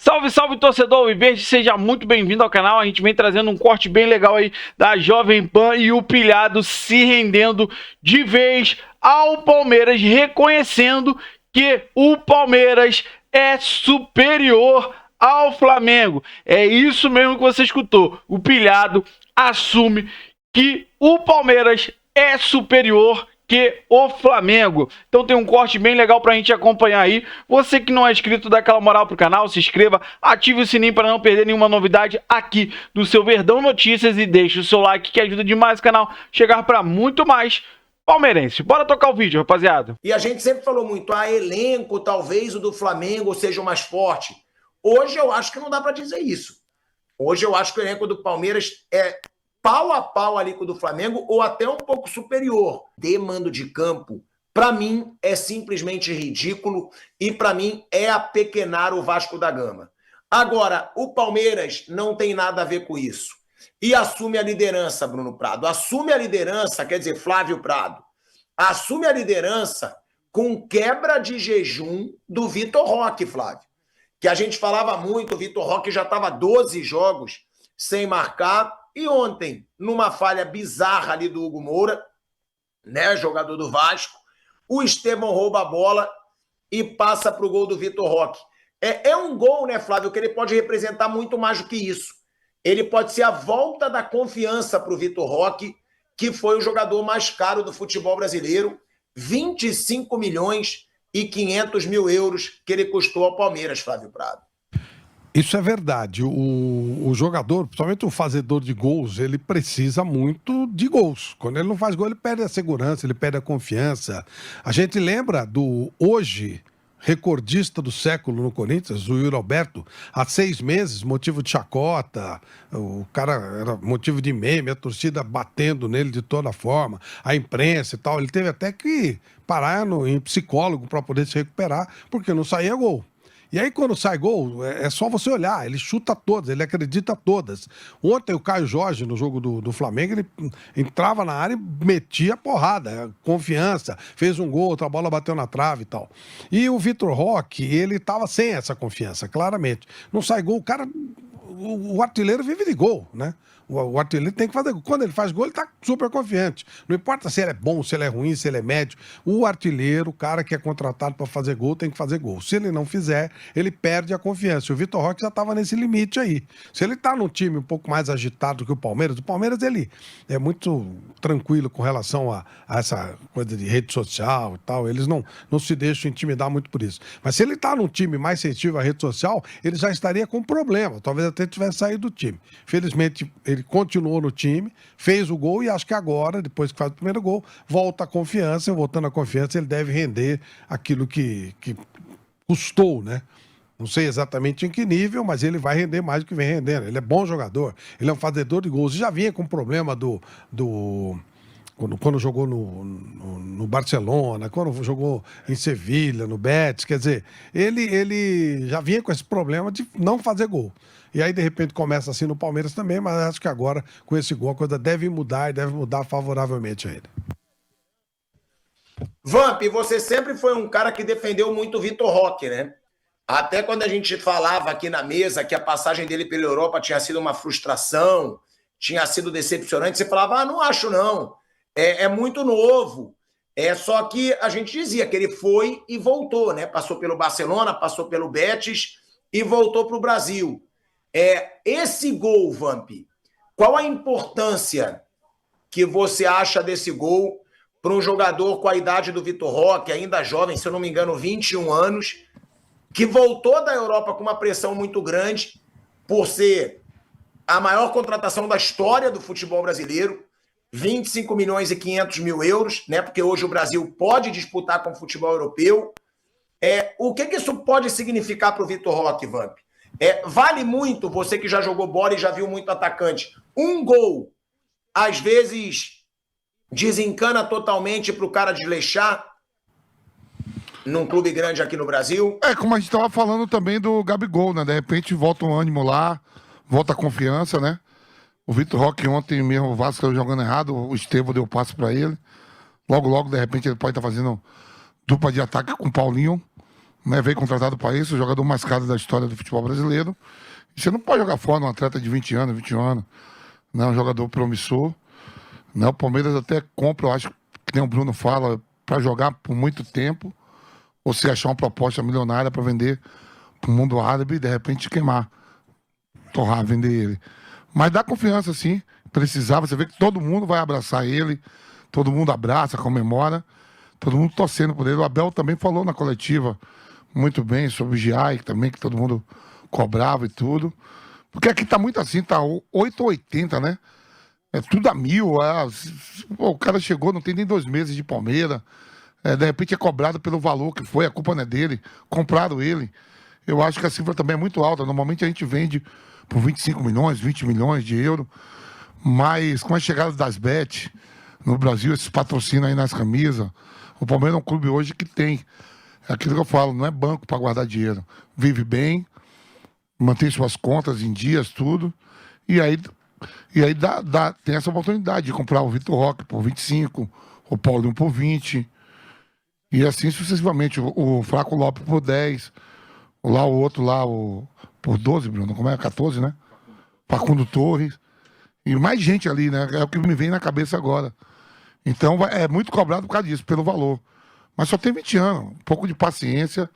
Salve, salve, torcedor Alviverde, seja muito bem-vindo ao canal. A gente vem trazendo um corte bem legal aí da Jovem Pan e o pilhado se rendendo de vez ao Palmeiras, reconhecendo que o Palmeiras é superior ao Flamengo. É isso mesmo que você escutou. O pilhado assume que o Palmeiras é superior que o Flamengo. Então tem um corte bem legal pra gente acompanhar aí. Você que não é inscrito, dá aquela moral pro canal, se inscreva, ative o sininho para não perder nenhuma novidade aqui do seu Verdão Notícias e deixe o seu like que ajuda demais o canal chegar para muito mais palmeirense. Bora tocar o vídeo, rapaziada. E a gente sempre falou muito, elenco, talvez o do Flamengo seja o mais forte. Hoje eu acho que não dá pra dizer isso. Hoje eu acho que o elenco do Palmeiras é pau a pau ali com o do Flamengo, ou até um pouco superior. De mando de campo, para mim, é simplesmente ridículo e para mim é apequenar o Vasco da Gama. Agora, o Palmeiras não tem nada a ver com isso. E assume a liderança, Bruno Prado. Assume a liderança, quer dizer, Flávio Prado. Assume a liderança com quebra de jejum do Vitor Roque, Flávio. Que a gente falava muito, o Vitor Roque já estava 12 jogos sem marcar. E ontem, numa falha bizarra ali do Hugo Moura, né, jogador do Vasco, o Estevão rouba a bola e passa para o gol do Vitor Roque. É um gol, né, Flávio, que ele pode representar muito mais do que isso. Ele pode ser a volta da confiança para o Vitor Roque, que foi o jogador mais caro do futebol brasileiro, 25 milhões e 500 mil euros que ele custou ao Palmeiras, Flávio Prado. Isso é verdade. O jogador, principalmente o fazedor de gols, ele precisa muito de gols. Quando ele não faz gol, ele perde a segurança, ele perde a confiança. A gente lembra do hoje recordista do século no Corinthians, o Yuri Alberto, há 6 meses, motivo de chacota, o cara era motivo de meme, a torcida batendo nele de toda forma, a imprensa e tal. Ele teve até que parar em psicólogo para poder se recuperar, porque não saía gol. E aí, quando sai gol, é só você olhar, ele chuta todas, ele acredita todas. Ontem, o Caio Jorge, no jogo do Flamengo, ele entrava na área e metia porrada, confiança, fez um gol, outra bola bateu na trave e tal. E o Vitor Roque, ele estava sem essa confiança, claramente. Não sai gol, o cara, o artilheiro vive de gol, né? O artilheiro tem que fazer gol. Quando ele faz gol, ele tá super confiante. Não importa se ele é bom, se ele é ruim, se ele é médio. O artilheiro, o cara que é contratado para fazer gol, tem que fazer gol. Se ele não fizer, ele perde a confiança. O Vitor Roque já estava nesse limite aí. Se ele tá num time um pouco mais agitado que o Palmeiras ele é muito tranquilo com relação a essa coisa de rede social e tal. Eles não se deixam intimidar muito por isso. Mas se ele tá num time mais sensível à rede social, ele já estaria com problema. Talvez até tivesse saído do time. Felizmente, ele continuou no time, fez o gol e acho que agora, depois que faz o primeiro gol, volta a confiança, e voltando a confiança, ele deve render aquilo que custou, né? Não sei exatamente em que nível, mas ele vai render mais do que vem rendendo. Ele é bom jogador, ele é um fazedor de gols. Já vinha com problema quando jogou no Barcelona, quando jogou em Sevilha, no Betis, quer dizer, ele já vinha com esse problema de não fazer gol. E aí, de repente, começa assim no Palmeiras também, mas acho que agora, com esse gol, a coisa deve mudar e deve mudar favoravelmente a ele. Vamp, você sempre foi um cara que defendeu muito o Vitor Roque, né? Até quando a gente falava aqui na mesa que a passagem dele pela Europa tinha sido uma frustração, tinha sido decepcionante, você falava, não acho não, é muito novo. Só que a gente dizia que ele foi e voltou, né? Passou pelo Barcelona, passou pelo Betis e voltou para o Brasil. Esse gol, Vamp, qual a importância que você acha desse gol para um jogador com a idade do Vitor Roque, ainda jovem, se eu não me engano, 21 anos, que voltou da Europa com uma pressão muito grande por ser a maior contratação da história do futebol brasileiro, 25 milhões e 500 mil euros, né? Porque hoje o Brasil pode disputar com o futebol europeu. O que isso pode significar para o Vitor Roque, Vamp? Vale muito, você que já jogou bola e já viu muito atacante, um gol, às vezes, desencana totalmente para o cara desleixar num clube grande aqui no Brasil? Como a gente estava falando também do Gabigol, né? De repente volta um ânimo lá, volta a confiança, né? O Vitor Roque ontem mesmo, o Vasco estava jogando errado, o Estevão deu passe para ele. Logo, de repente, ele pode estar fazendo dupla de ataque com o Paulinho. né, veio contratado para isso, o jogador mais caro da história do futebol brasileiro. E você não pode jogar fora um atleta de 20 anos, 21 anos, né, um jogador promissor. Né, o Palmeiras até compra, eu acho que nem o Bruno fala, para jogar por muito tempo, ou se achar uma proposta milionária para vender para o mundo árabe e de repente queimar, torrar, vender ele. Mas dá confiança, sim. Precisava, você vê que todo mundo vai abraçar ele, todo mundo abraça, comemora, todo mundo torcendo por ele. O Abel também falou na coletiva muito bem sobre o Giai, também, que todo mundo cobrava e tudo. Porque aqui tá muito assim, tá 8 ou 80, né? É tudo a 1000. Pô, o cara chegou, não tem nem 2 meses de Palmeiras. De repente é cobrado pelo valor que foi, a culpa não é dele. Compraram ele. Eu acho que a cifra também é muito alta. Normalmente a gente vende por 25 milhões, 20 milhões de euros. Mas com a chegada das Bet no Brasil, esses patrocínios aí nas camisas, o Palmeiras é um clube hoje que tem. É aquilo que eu falo, não é banco para guardar dinheiro. Vive bem, mantém suas contas em dias, tudo. E aí tem essa oportunidade de comprar o Vitor Roque por 25, o Paulinho por 20. E assim sucessivamente. O Flaco Lopes por 10. O outro lá, por 12, Bruno. Como é? 14, né? Facundo Torres. E mais gente ali, né? É o que me vem na cabeça agora. Então é muito cobrado por causa disso, pelo valor. Mas só tem 20 anos. Um pouco de paciência.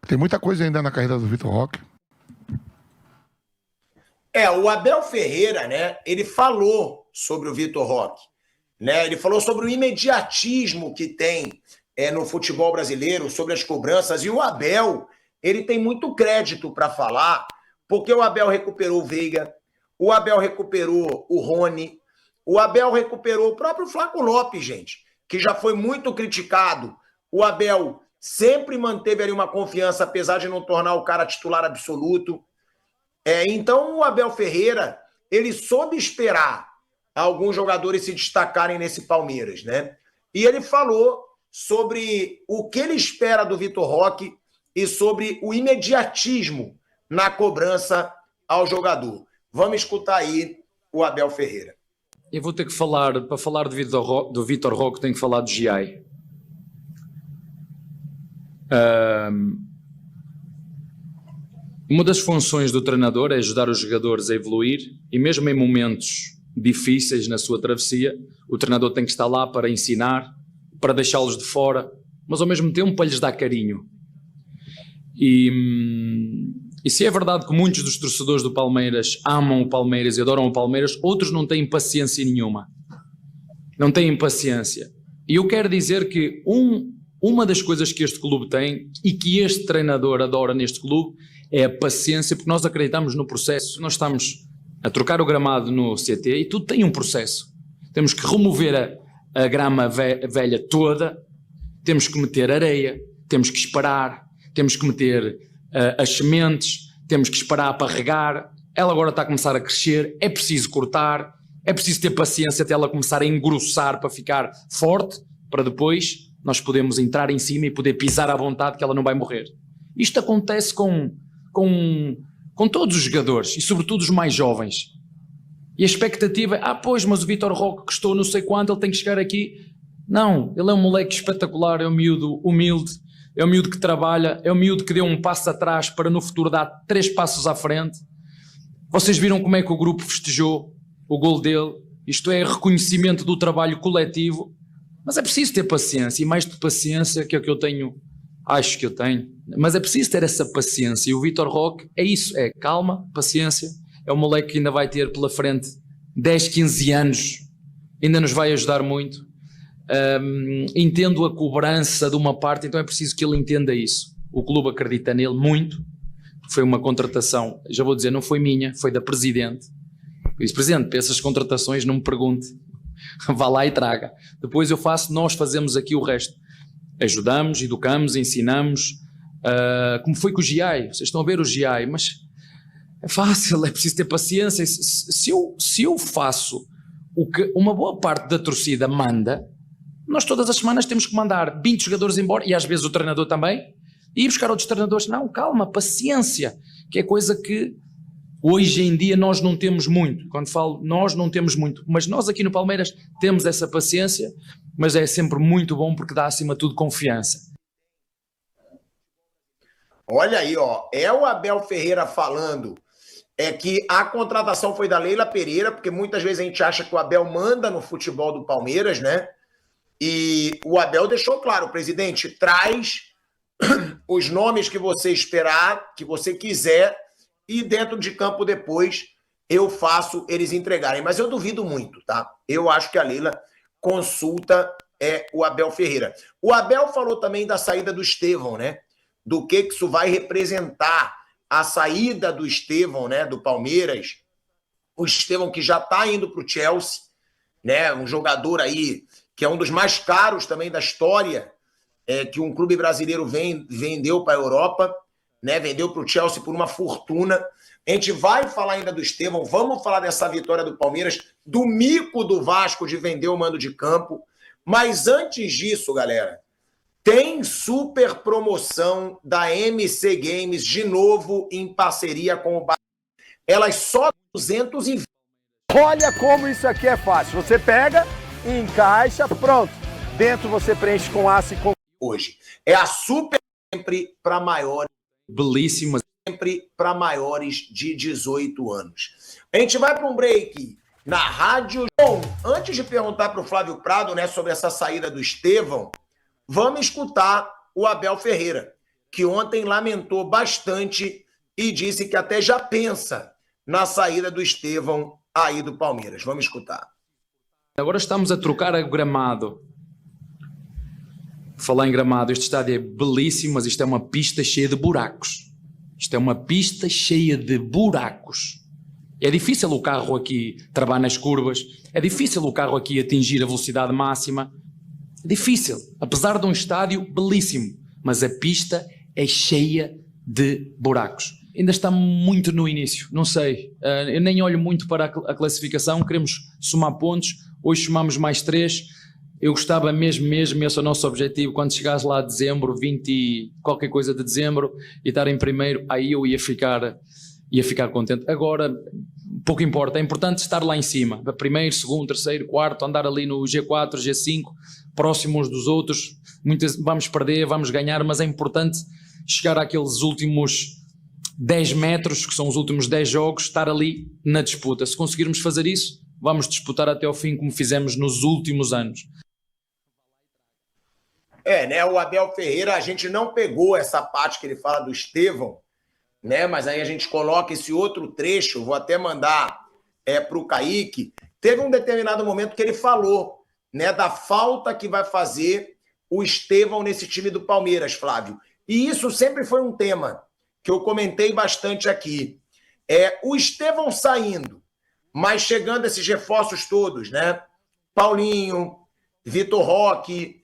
Tem muita coisa ainda na carreira do Vitor Roque. O Abel Ferreira, né? Ele falou sobre o Vitor Roque. Né? Ele falou sobre o imediatismo que tem no futebol brasileiro, sobre as cobranças. E o Abel, ele tem muito crédito para falar, porque o Abel recuperou o Veiga, o Abel recuperou o Rony, o Abel recuperou o próprio Flaco Lopes, gente, que já foi muito criticado. O Abel sempre manteve ali uma confiança, apesar de não tornar o cara titular absoluto. Então o Abel Ferreira, ele soube esperar alguns jogadores se destacarem nesse Palmeiras, né? E ele falou sobre o que ele espera do Vitor Roque e sobre o imediatismo na cobrança ao jogador. Vamos escutar aí o Abel Ferreira. Eu vou ter que falar, para falar do Vitor Roque, tenho que falar do Giai. Uma das funções do treinador é ajudar os jogadores a evoluir, e mesmo em momentos difíceis na sua travessia, o treinador tem que estar lá para ensinar, para deixá-los de fora, mas ao mesmo tempo para lhes dar carinho. E se é verdade que muitos dos torcedores do Palmeiras amam o Palmeiras e adoram o Palmeiras, outros não têm paciência nenhuma. Não têm paciência. E eu quero dizer que uma das coisas que este clube tem e que este treinador adora neste clube é a paciência, porque nós acreditamos no processo. Nós estamos a trocar o gramado no CT e tudo tem um processo. Temos que remover a grama velha toda, temos que meter areia, temos que esperar, temos que meter as sementes, temos que esperar para regar. Ela agora está a começar a crescer, é preciso cortar, é preciso ter paciência até ela começar a engrossar para ficar forte, para depois nós podermos entrar em cima e poder pisar à vontade que ela não vai morrer. Isto acontece com todos os jogadores e sobretudo os mais jovens. E a expectativa é, pois, mas o Vitor Roque custou não sei quanto, ele tem que chegar aqui. Não, ele é um moleque espetacular, é um miúdo humilde, é um miúdo que trabalha, é um miúdo que deu um passo atrás para no futuro dar 3 passos à frente. Vocês viram como é que o grupo festejou o gol dele? Isto é reconhecimento do trabalho coletivo, mas é preciso ter paciência, e mais de paciência que é o que eu tenho, acho que eu tenho, mas é preciso ter essa paciência, e o Vitor Roque é isso, é calma, paciência, é um moleque que ainda vai ter pela frente 10, 15 anos, ainda nos vai ajudar muito. Entendo a cobrança de uma parte, então é preciso que ele entenda isso. O clube acredita nele muito, foi uma contratação, já vou dizer, não foi minha, foi da Presidente. Eu disse, Presidente, para essas contratações não me pergunte, vá lá e traga. Depois nós fazemos aqui o resto. Ajudamos, educamos, ensinamos, como foi com o Giai, vocês estão a ver o Giai, mas é fácil, é preciso ter paciência. Se eu faço o que uma boa parte da torcida manda, nós todas as semanas temos que mandar 20 jogadores embora, e às vezes o treinador também, e ir buscar outros treinadores. Não, calma, paciência, que é coisa que hoje em dia nós não temos muito. Quando falo nós, não temos muito, mas nós aqui no Palmeiras temos essa paciência, mas é sempre muito bom porque dá acima de tudo confiança. Olha aí, ó. É o Abel Ferreira falando que a contratação foi da Leila Pereira, porque muitas vezes a gente acha que o Abel manda no futebol do Palmeiras, né? E o Abel deixou claro, presidente, traz os nomes que você esperar, que você quiser, e dentro de campo depois eu faço eles entregarem. Mas eu duvido muito, tá? Eu acho que a Leila consulta o Abel Ferreira. O Abel falou também da saída do Estevão, né? Do que isso vai representar a saída do Estevão, né? Do Palmeiras. O Estevão que já está indo para o Chelsea, né? Um jogador aí que é um dos mais caros também da história, que um clube brasileiro vendeu para a Europa, né? Vendeu para o Chelsea por uma fortuna. A gente vai falar ainda do Estevão, vamos falar dessa vitória do Palmeiras, do mico do Vasco de vender o mando de campo. Mas antes disso, galera, tem super promoção da MC Games, de novo em parceria com o Bahia. Elas só 220. Olha como isso aqui é fácil. Você pega, encaixa, pronto. Dentro você preenche com aço e com... Hoje. É a super sempre para maiores. Belíssimas. Sempre para maiores de 18 anos. A gente vai para um break na rádio. Bom, antes de perguntar para o Flávio Prado, né, sobre essa saída do Estevão, vamos escutar o Abel Ferreira, que ontem lamentou bastante e disse que até já pensa na saída do Estevão aí do Palmeiras. Vamos escutar. Agora estamos a trocar o gramado. Falar em gramado, este estádio é belíssimo, mas isto é uma pista cheia de buracos. Isto é uma pista cheia de buracos. É difícil o carro aqui travar nas curvas, é difícil o carro aqui atingir a velocidade máxima. É difícil, apesar de um estádio belíssimo, mas a pista é cheia de buracos. Ainda está muito no início, não sei, eu nem olho muito para a classificação, queremos somar pontos, hoje somamos mais 3, eu gostava mesmo, esse é o nosso objetivo, quando chegares lá a dezembro, 20 e qualquer coisa de dezembro, e estar em primeiro, aí eu ia ficar contente. Agora, pouco importa, é importante estar lá em cima, primeiro, segundo, terceiro, quarto, andar ali no G4, G5, próximos dos outros, vamos perder, vamos ganhar, mas é importante chegar àqueles últimos 10 metros, que são os últimos 10 jogos, estar ali na disputa. Se conseguirmos fazer isso, vamos disputar até ao fim, como fizemos nos últimos anos. Né, o Abel Ferreira, a gente não pegou essa parte que ele fala do Estevão, né, mas aí a gente coloca esse outro trecho, vou até mandar para o Kaique. Teve um determinado momento que ele falou, né, da falta que vai fazer o Estevão nesse time do Palmeiras, Flávio. E isso sempre foi um tema que eu comentei bastante aqui. O Estevão saindo, mas chegando esses reforços todos, né? Paulinho, Vitor Roque.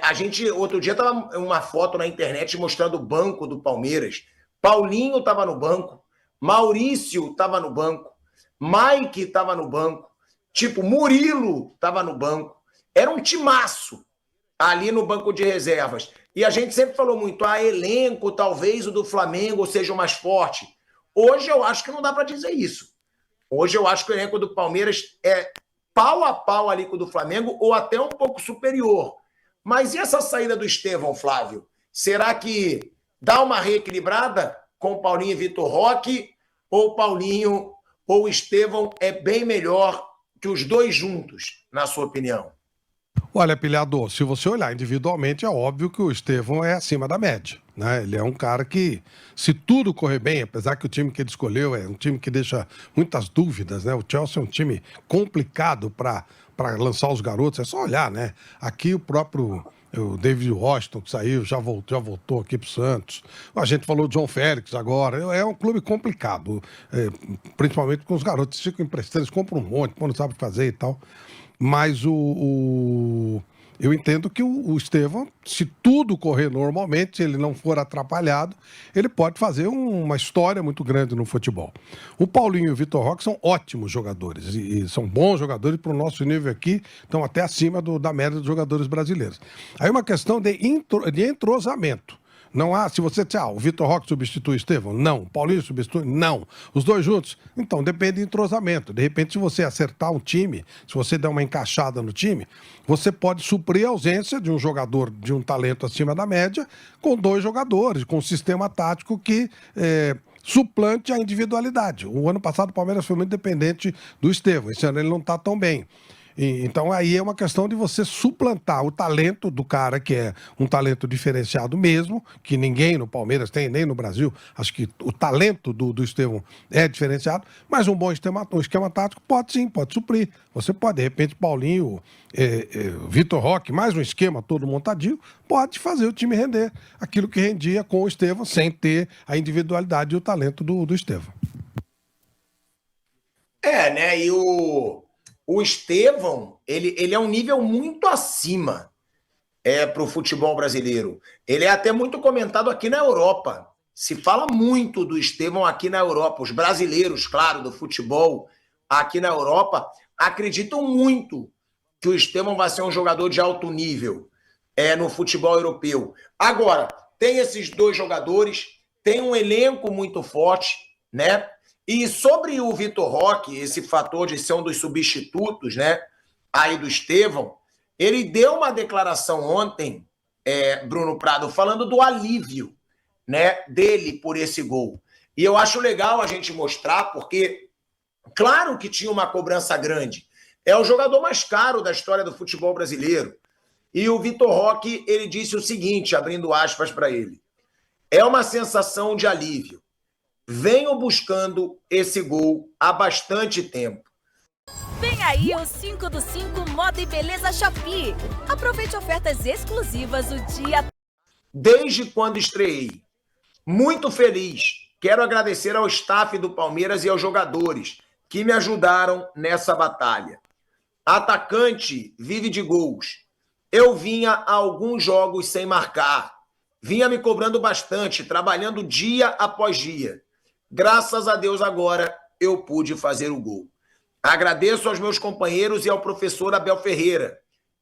A gente, outro dia, estava uma foto na internet mostrando o banco do Palmeiras. Paulinho estava no banco, Maurício estava no banco, Mike estava no banco, tipo, Murilo estava no banco. Era um timaço ali no banco de reservas. E a gente sempre falou muito, elenco, talvez o do Flamengo seja o mais forte. Hoje eu acho que não dá para dizer isso. Hoje eu acho que o elenco do Palmeiras é pau a pau ali com o do Flamengo, ou até um pouco superior. Mas e essa saída do Estevão, Flávio? Será que dá uma reequilibrada com o Paulinho e Vitor Roque? Ou Paulinho ou Estevão é bem melhor que os dois juntos, na sua opinião? Olha, Pilhador, se você olhar individualmente, é óbvio que o Estevão é acima da média, né? Ele é um cara que, se tudo correr bem, apesar que o time que ele escolheu é um time que deixa muitas dúvidas, né? O Chelsea é um time complicado para lançar os garotos, é só olhar, né? Aqui o próprio David Washington, que saiu, já voltou aqui para o Santos. A gente falou de João Félix agora. É um clube complicado, principalmente com os garotos que ficam emprestando, eles compram um monte, não sabe o que fazer e tal. Mas eu entendo que o Estevão, se tudo correr normalmente, se ele não for atrapalhado, ele pode fazer uma história muito grande no futebol. O Paulinho e o Vitor Roque são ótimos jogadores, e são bons jogadores para o nosso nível aqui, estão até acima da média dos jogadores brasileiros. Aí uma questão de entrosamento. Não há, se você disser, o Vitor Roque substitui o Estevão? Não. O Paulinho substitui? Não. Os dois juntos? Então, depende de entrosamento. De repente, se você acertar um time, se você der uma encaixada no time, você pode suprir a ausência de um jogador de um talento acima da média com 2 jogadores, com um sistema tático que suplante a individualidade. O ano passado o Palmeiras foi muito dependente do Estevão. Esse ano ele não está tão bem. Então aí é uma questão de você suplantar o talento do cara, que é um talento diferenciado mesmo, que ninguém no Palmeiras tem, nem no Brasil. Acho que o talento do Estevão é diferenciado, mas um bom esquema tático pode sim, pode suprir. Você pode, de repente, Paulinho, Vitor Roque, mais um esquema todo montadinho, pode fazer o time render aquilo que rendia com o Estevão, sem ter a individualidade e o talento do Estevão. Né? E o Estevão, ele é um nível muito acima para o futebol brasileiro. Ele é até muito comentado aqui na Europa. Se fala muito do Estevão aqui na Europa. Os brasileiros, claro, do futebol aqui na Europa, acreditam muito que o Estevão vai ser um jogador de alto nível no futebol europeu. Agora, tem esses 2 jogadores, tem um elenco muito forte, né? E sobre o Vitor Roque, esse fator de ser um dos substitutos, né, aí do Estevão, ele deu uma declaração ontem, Bruno Prado, falando do alívio, né, dele por esse gol. E eu acho legal a gente mostrar, porque claro que tinha uma cobrança grande. É o jogador mais caro da história do futebol brasileiro. E o Vitor Roque, ele disse o seguinte, abrindo aspas para ele: é uma sensação de alívio. Venho buscando esse gol há bastante tempo. Vem aí o 5 do 5 Moda e Beleza Shopee. Aproveite ofertas exclusivas o dia... Desde quando estreiei. Muito feliz. Quero agradecer ao staff do Palmeiras e aos jogadores que me ajudaram nessa batalha. Atacante vive de gols. Eu vinha a alguns jogos sem marcar. Vinha me cobrando bastante, trabalhando dia após dia. Graças a Deus agora eu pude fazer o gol. Agradeço aos meus companheiros e ao professor Abel Ferreira,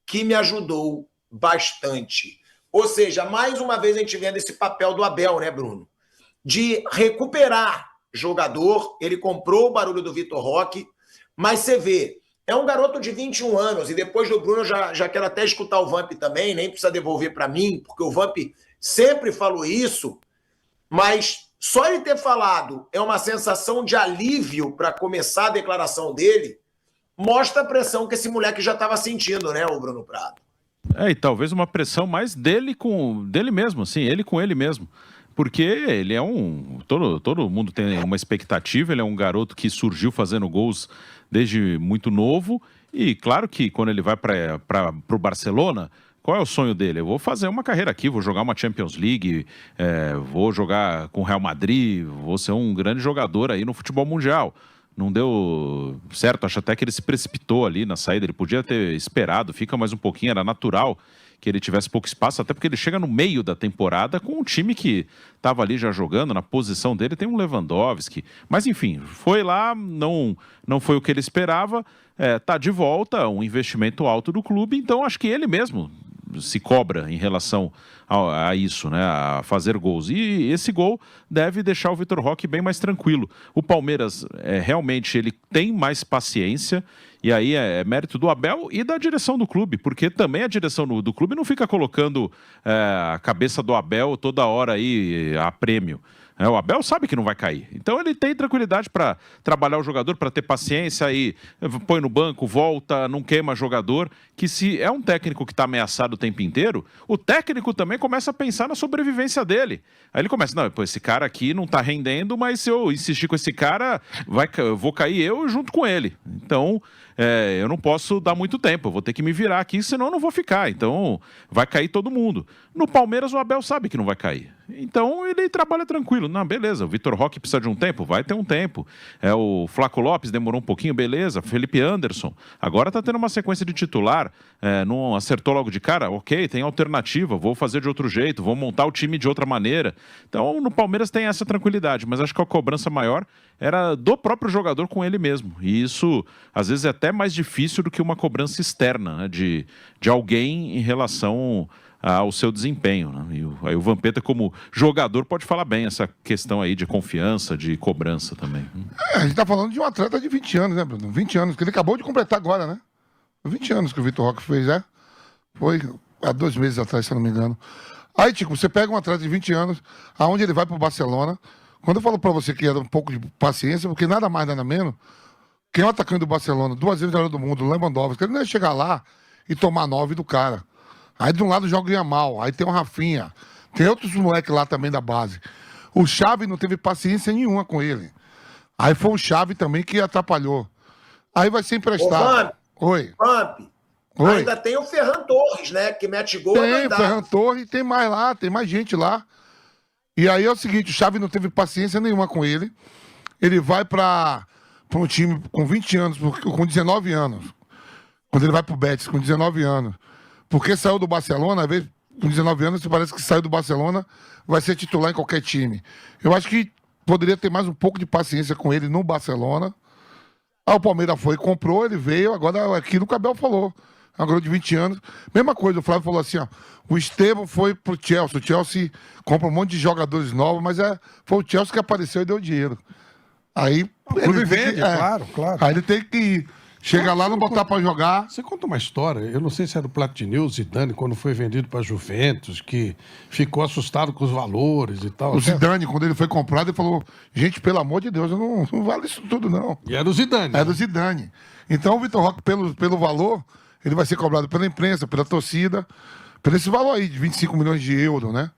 que me ajudou bastante. Ou seja, mais uma vez a gente vendo esse papel do Abel, né, Bruno? De recuperar jogador. Ele comprou o barulho do Vitor Roque, mas você vê, é um garoto de 21 anos, e depois do Bruno eu já quero até escutar o Vamp também, nem precisa devolver para mim, porque o Vamp sempre falou isso, mas... Só ele ter falado é uma sensação de alívio para começar a declaração dele, mostra a pressão que esse moleque já estava sentindo, né, o Bruno Prado? E talvez uma pressão mais dele mesmo, assim, ele com ele mesmo. Porque ele é todo mundo tem uma expectativa, ele é um garoto que surgiu fazendo gols desde muito novo, e claro que quando ele vai para o Barcelona... Qual é o sonho dele? Eu vou fazer uma carreira aqui, vou jogar uma Champions League, vou jogar com o Real Madrid, vou ser um grande jogador aí no futebol mundial. Não deu certo, acho até que ele se precipitou ali na saída, ele podia ter esperado, fica mais um pouquinho, era natural que ele tivesse pouco espaço, até porque ele chega no meio da temporada com um time que estava ali já jogando, na posição dele tem um Lewandowski, mas enfim, foi lá, não foi o que ele esperava, tá de volta, um investimento alto do clube, então acho que ele mesmo se cobra em relação a isso, né, a fazer gols. E esse gol deve deixar o Vitor Roque bem mais tranquilo. O Palmeiras, realmente, ele tem mais paciência, e aí é mérito do Abel e da direção do clube, porque também a direção do clube não fica colocando a cabeça do Abel toda hora aí a prêmio. O Abel sabe que não vai cair. Então ele tem tranquilidade para trabalhar o jogador, para ter paciência, aí põe no banco, volta, não queima jogador. Que se é um técnico que está ameaçado o tempo inteiro, o técnico também começa a pensar na sobrevivência dele. Aí ele começa, não, pô, esse cara aqui não está rendendo, mas se eu insistir com esse cara, eu vou cair eu junto com ele. Então, eu não posso dar muito tempo, eu vou ter que me virar aqui, senão eu não vou ficar. Então, vai cair todo mundo. No Palmeiras, o Abel sabe que não vai cair. Então, ele trabalha tranquilo. Não, beleza, o Vitor Roque precisa de um tempo? Vai ter um tempo. O Flaco Lopes demorou um pouquinho, beleza. Felipe Anderson, agora tá tendo uma sequência de titular. Não acertou logo de cara? Ok, tem alternativa, vou fazer de outro jeito, vou montar o time de outra maneira. Então, no Palmeiras tem essa tranquilidade, mas acho que a cobrança maior era do próprio jogador com ele mesmo. E isso, às vezes, é até mais difícil do que uma cobrança externa, né, de alguém em relação ao seu desempenho, né? Aí o Vampeta, como jogador, pode falar bem essa questão aí de confiança, de cobrança também. A gente tá falando de um atleta de 20 anos, né, Bruno? 20 anos, que ele acabou de completar agora, né? 20 anos que o Vitor Roque fez, Foi há 2 meses atrás, se eu não me engano. Aí, Tico, você pega um atleta de 20 anos, aonde ele vai pro Barcelona. Quando eu falo pra você que era um pouco de paciência, porque nada mais, nada menos, quem é o atacante do Barcelona, 2 vezes melhor do mundo, o Lewandowski, ele não ia chegar lá e tomar 9 do cara. Aí de um lado joga o Yamal, aí tem o Rafinha, tem outros moleques lá também da base. O Xavi não teve paciência nenhuma com ele. Aí foi o Xavi também que atrapalhou. Aí vai ser emprestado. Oi. Oi. Ainda tem o Ferran Torres, né? Que mete gol. Tem o Ferran Torres, tem mais lá, tem mais gente lá. E aí é o seguinte, o Xavi não teve paciência nenhuma com ele. Ele vai para um time com 20 anos, com 19 anos. Quando ele vai pro Betis, com 19 anos. Porque saiu do Barcelona, às vezes, com 19 anos, parece que saiu do Barcelona, vai ser titular em qualquer time. Eu acho que poderia ter mais um pouco de paciência com ele no Barcelona. Aí o Palmeiras foi, comprou, ele veio, agora é aquilo que o Abel falou. É um garoto de 20 anos. Mesma coisa, o Flávio falou assim, ó. O Estevão foi pro Chelsea. O Chelsea compra um monte de jogadores novos, mas foi o Chelsea que apareceu e deu dinheiro. Aí. Ele vende, claro. Aí ele tem que chegar lá, não botar pra jogar. Você conta uma história, eu não sei se era do Platini ou Zidane, quando foi vendido pra Juventus, que ficou assustado com os valores e tal. O Zidane, quando ele foi comprado, ele falou, gente, pelo amor de Deus, eu não vale isso tudo, não. E era o Zidane. Era o Zidane. Então o Vitor Roque, pelo valor, ele vai ser cobrado pela imprensa, pela torcida, por esse valor aí de 25 milhões de euros, né?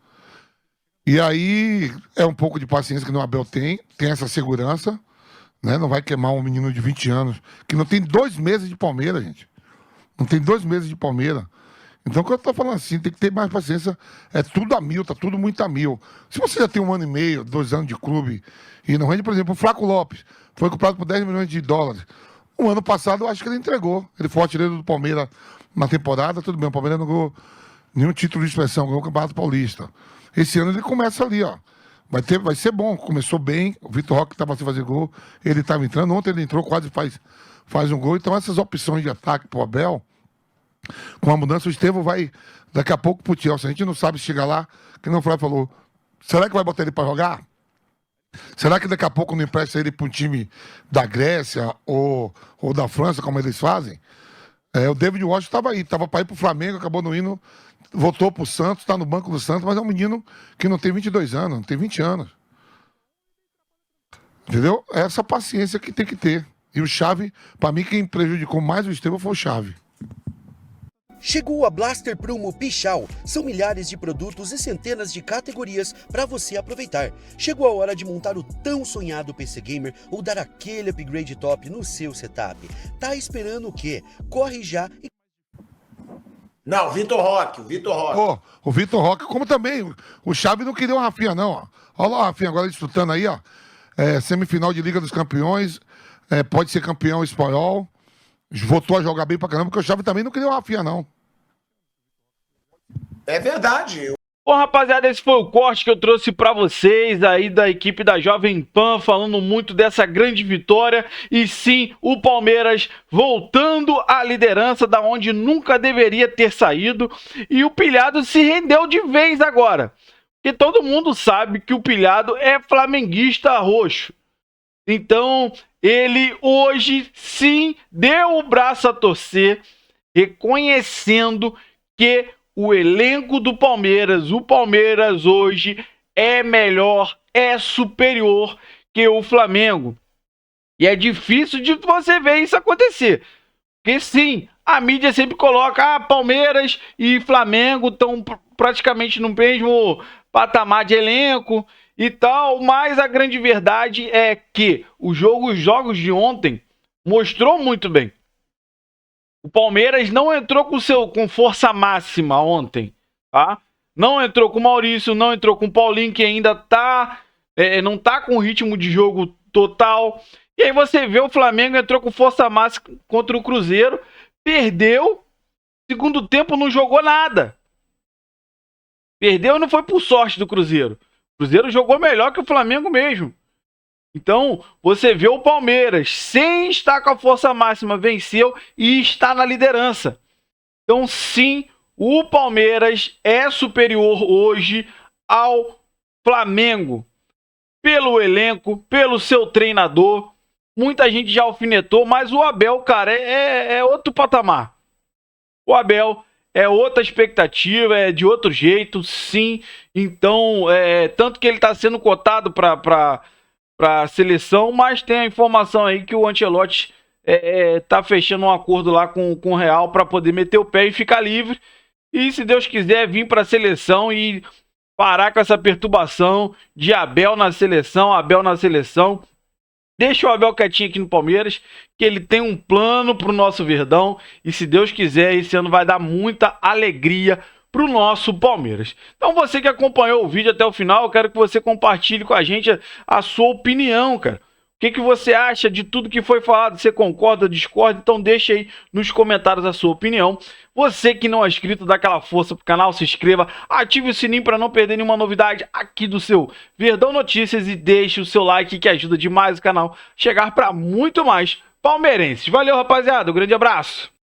E aí é um pouco de paciência que o Abel tem essa segurança, né? Não vai queimar um menino de 20 anos, que não tem 2 meses de Palmeiras, gente. Não tem 2 meses de Palmeiras. Então, quando eu tô falando assim, tem que ter mais paciência. É tudo a mil, tá tudo muito a mil. Se você já tem 1 ano e meio, 2 anos de clube, e não rende, por exemplo, o Flaco Lopes, foi comprado por 10 milhões de dólares. O ano passado, eu acho que ele entregou. Ele foi o artilheiro do Palmeiras na temporada, tudo bem, o Palmeiras não ganhou nenhum título de expressão, ganhou o Campeonato Paulista. Esse ano ele começa ali, ó. Vai ser bom, começou bem, o Vitor Roque estava sem fazer gol, ele estava entrando, ontem ele entrou, quase faz um gol. Então essas opções de ataque pro Abel, com a mudança, o Estevão vai daqui a pouco pro Chelsea. A gente não sabe se chegar lá, que não o Flávio falou, será que vai botar ele para jogar? Será que daqui a pouco não empresta ele para um time da Grécia ou da França, como eles fazem? O David Washington estava aí, estava para ir para o Flamengo, acabou não indo, voltou para o Santos, está no banco do Santos, mas é um menino que não tem 22 anos, não tem 20 anos. Entendeu? É essa paciência que tem que ter. E o Xavi, para mim, quem prejudicou mais o Estevão foi o Xavi. Chegou a Blaster Promo Pichau. São milhares de produtos e centenas de categorias para você aproveitar. Chegou a hora de montar o tão sonhado PC Gamer ou dar aquele upgrade top no seu setup. Tá esperando o quê? Corre já e... Não, o Vitor Roque. O Vitor Roque, como também, o Xavi não queria o Rafinha, não, ó. Olha lá o Rafinha agora disputando aí, ó. Semifinal de Liga dos Campeões, pode ser campeão espanhol. Voltou a jogar bem pra caramba, porque o Xavi também não queria o Rafinha, não. É verdade. Bom, rapaziada, esse foi o corte que eu trouxe pra vocês aí da equipe da Jovem Pan, falando muito dessa grande vitória. E sim, o Palmeiras voltando à liderança, da onde nunca deveria ter saído. E o Pilhado se rendeu de vez agora. Porque todo mundo sabe que o Pilhado é flamenguista roxo. Então, ele hoje sim deu o braço a torcer, reconhecendo que o elenco do Palmeiras, o Palmeiras hoje é melhor, é superior que o Flamengo. E é difícil de você ver isso acontecer. Porque sim, a mídia sempre coloca, Palmeiras e Flamengo estão praticamente no mesmo patamar de elenco e tal, mas a grande verdade é que os jogos de ontem mostrou muito bem. O Palmeiras não entrou com força máxima ontem, tá? Não entrou com o Maurício, não entrou com o Paulinho, que ainda não tá com ritmo de jogo total. E aí você vê o Flamengo entrou com força máxima contra o Cruzeiro, perdeu, segundo tempo não jogou nada. Perdeu e não foi por sorte do Cruzeiro. O Cruzeiro jogou melhor que o Flamengo mesmo. Então, você vê o Palmeiras, sem estar com a força máxima, venceu e está na liderança. Então, sim, o Palmeiras é superior hoje ao Flamengo. Pelo elenco, pelo seu treinador. Muita gente já alfinetou, mas o Abel, cara, é outro patamar. O Abel é outra expectativa, é de outro jeito, sim. Então, tanto que ele está sendo cotado para a seleção, mas tem a informação aí que o Ancelotti tá fechando um acordo lá com o Real para poder meter o pé e ficar livre. E se Deus quiser vir para a seleção e parar com essa perturbação de Abel na seleção, Deixa o Abel quietinho aqui no Palmeiras, que ele tem um plano pro nosso Verdão. E se Deus quiser, esse ano vai dar muita alegria pro nosso Palmeiras. Então você que acompanhou o vídeo até o final, eu quero que você compartilhe com a gente a sua opinião, cara. O que você acha de tudo que foi falado? Você concorda, discorda? Então deixa aí nos comentários a sua opinião. Você que não é inscrito, dá aquela força pro canal, se inscreva, ative o sininho para não perder nenhuma novidade aqui do seu Verdão Notícias e deixe o seu like que ajuda demais o canal a chegar para muito mais palmeirenses. Valeu, rapaziada, um grande abraço.